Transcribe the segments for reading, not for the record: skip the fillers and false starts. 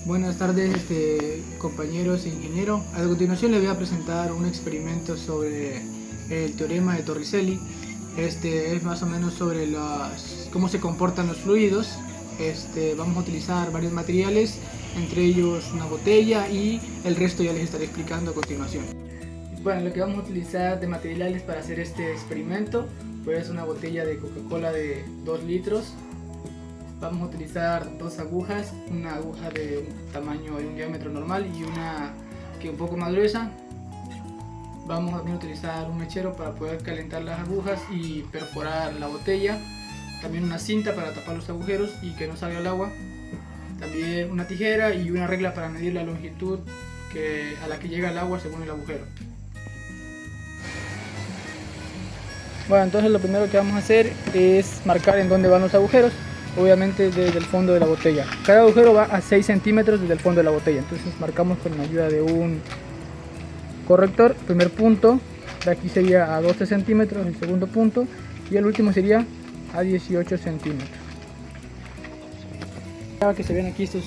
Buenas tardes, compañeros e ingeniero. A continuación les voy a presentar un experimento sobre el teorema de Torricelli. Es más o menos sobre cómo se comportan los fluidos. Vamos a utilizar varios materiales, entre ellos una botella, y el resto ya les estaré explicando a continuación. Bueno, lo que vamos a utilizar de materiales para hacer este experimento pues una botella de Coca-Cola de 2 litros. Vamos a utilizar dos agujas, una aguja de un tamaño de un diámetro normal y una que es un poco más gruesa. Vamos a también utilizar un mechero para poder calentar las agujas y perforar la botella. También una cinta para tapar los agujeros y que no salga el agua. También una tijera y una regla para medir la longitud a la que llega el agua según el agujero. Bueno, entonces lo primero que vamos a hacer es marcar en dónde van los agujeros. Obviamente desde el fondo de la botella. Cada agujero va a 6 centímetros desde el fondo de la botella. Entonces marcamos con la ayuda de un corrector. Primer punto, de aquí sería a 12 centímetros, el segundo punto, y el último sería a 18 centímetros. Para que se vean aquí estos.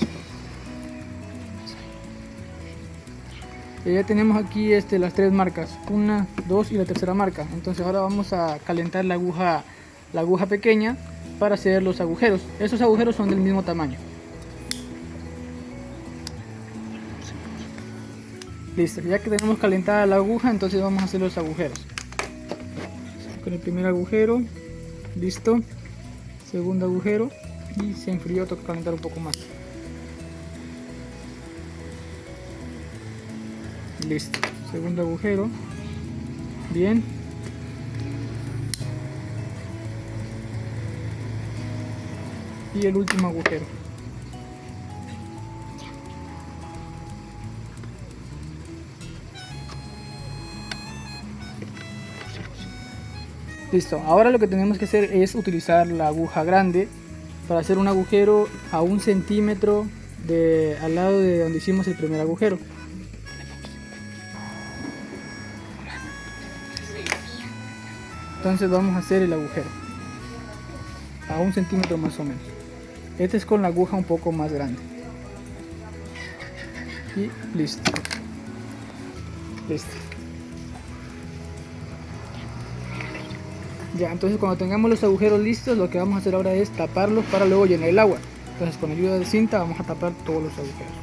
Ya tenemos aquí las tres marcas, una, dos y la tercera marca. Entonces ahora vamos a calentar la aguja pequeña para hacer los agujeros. Esos agujeros son del mismo tamaño. Listo, ya que tenemos calentada la aguja, entonces vamos a hacer los agujeros. Con el primer agujero, listo. Segundo agujero, y se enfrió, toca calentar un poco más. Listo, segundo agujero, bien. Y el último agujero. Listo, ahora lo que tenemos que hacer es utilizar la aguja grande para hacer un agujero a 1 centímetro al lado de donde hicimos el primer agujero. Entonces vamos a hacer el agujero a 1 centímetro más o menos. Este es con la aguja un poco más grande. Y listo. Listo. Ya, entonces cuando tengamos los agujeros listos, lo que vamos a hacer ahora es taparlos para luego llenar el agua. Entonces con ayuda de cinta vamos a tapar todos los agujeros.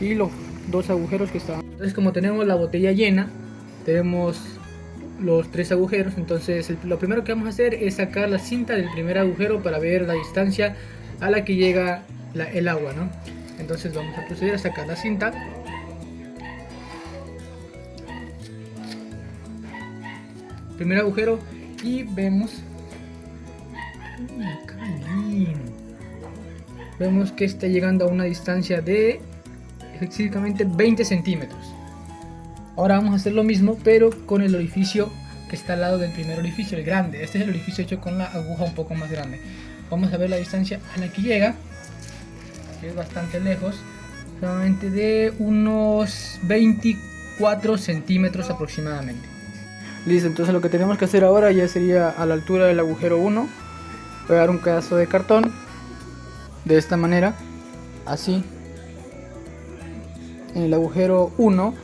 Y los dos agujeros que estaban. Entonces, como tenemos la botella llena, tenemos los 3 agujeros. Entonces lo primero que vamos a hacer es sacar la cinta del primer agujero para ver la distancia a la que llega el agua, ¿no? Entonces vamos a proceder a sacar la cinta. Primer agujero y vemos que está llegando a una distancia de específicamente 20 centímetros. Ahora vamos a hacer lo mismo, pero con el orificio que está al lado del primer orificio, el grande. Este es el orificio hecho con la aguja un poco más grande. Vamos a ver la distancia a la que llega, que es bastante lejos, solamente de unos 24 centímetros aproximadamente. Listo, entonces lo que tenemos que hacer ahora ya sería a la altura del agujero 1 pegar un pedazo de cartón de esta manera, así, en el agujero 1,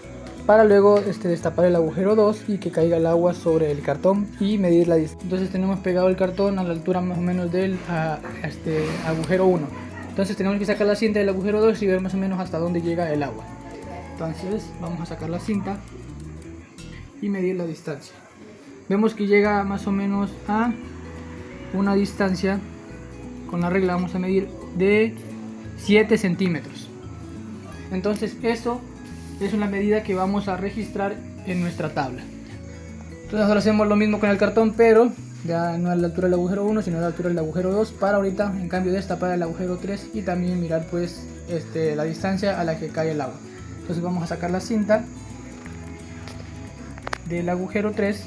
para luego destapar el agujero 2 y que caiga el agua sobre el cartón y medir la distancia. Entonces tenemos pegado el cartón a la altura más o menos del agujero 1. Entonces tenemos que sacar la cinta del agujero 2 y ver más o menos hasta dónde llega el agua. Entonces vamos a sacar la cinta y medir la distancia. Vemos que llega más o menos a una distancia, con la regla vamos a medir, de 7 centímetros. Entonces eso es una medida que vamos a registrar en nuestra tabla. Entonces ahora hacemos lo mismo con el cartón, pero ya no a la altura del agujero 1 sino a la altura del agujero 2, para ahorita en cambio destapar el agujero 3 y también mirar pues la distancia a la que cae el agua. Entonces vamos a sacar la cinta del agujero 3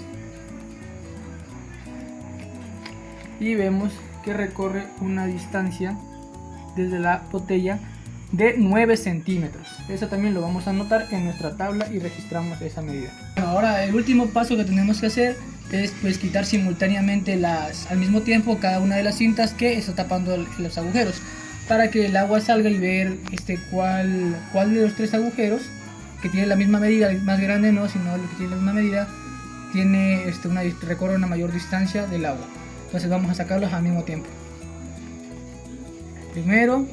y vemos que recorre una distancia desde la botella de 9 centímetros. Eso también lo vamos a anotar en nuestra tabla y registramos esa medida. Ahora el último paso que tenemos que hacer es pues quitar simultáneamente al mismo tiempo cada una de las cintas que está tapando los agujeros, para que el agua salga y ver cuál de los 3 agujeros que tiene la misma medida, el más grande no, sino el que tiene la misma medida, tiene recorre una mayor distancia del agua. Entonces vamos a sacarlos al mismo tiempo. Primero,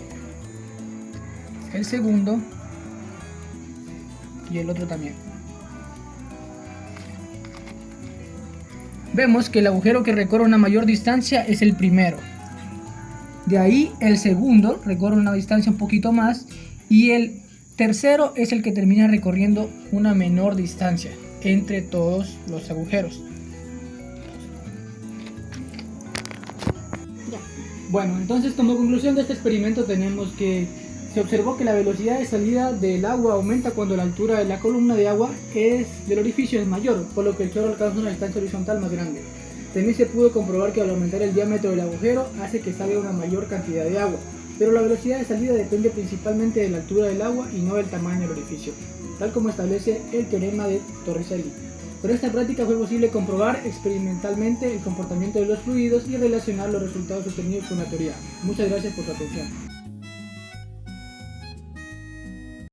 el segundo y el otro también. Vemos que el agujero que recorre una mayor distancia es el primero. De ahí el segundo recorre una distancia un poquito más y el tercero es el que termina recorriendo una menor distancia entre todos los agujeros. Bueno, entonces como conclusión de este experimento tenemos que se observó que la velocidad de salida del agua aumenta cuando la altura de la columna de agua del orificio es mayor, por lo que el chorro alcanza una distancia horizontal más grande. También se pudo comprobar que al aumentar el diámetro del agujero hace que salga una mayor cantidad de agua, pero la velocidad de salida depende principalmente de la altura del agua y no del tamaño del orificio, tal como establece el teorema de Torricelli. Por esta práctica fue posible comprobar experimentalmente el comportamiento de los fluidos y relacionar los resultados obtenidos con la teoría. Muchas gracias por su atención.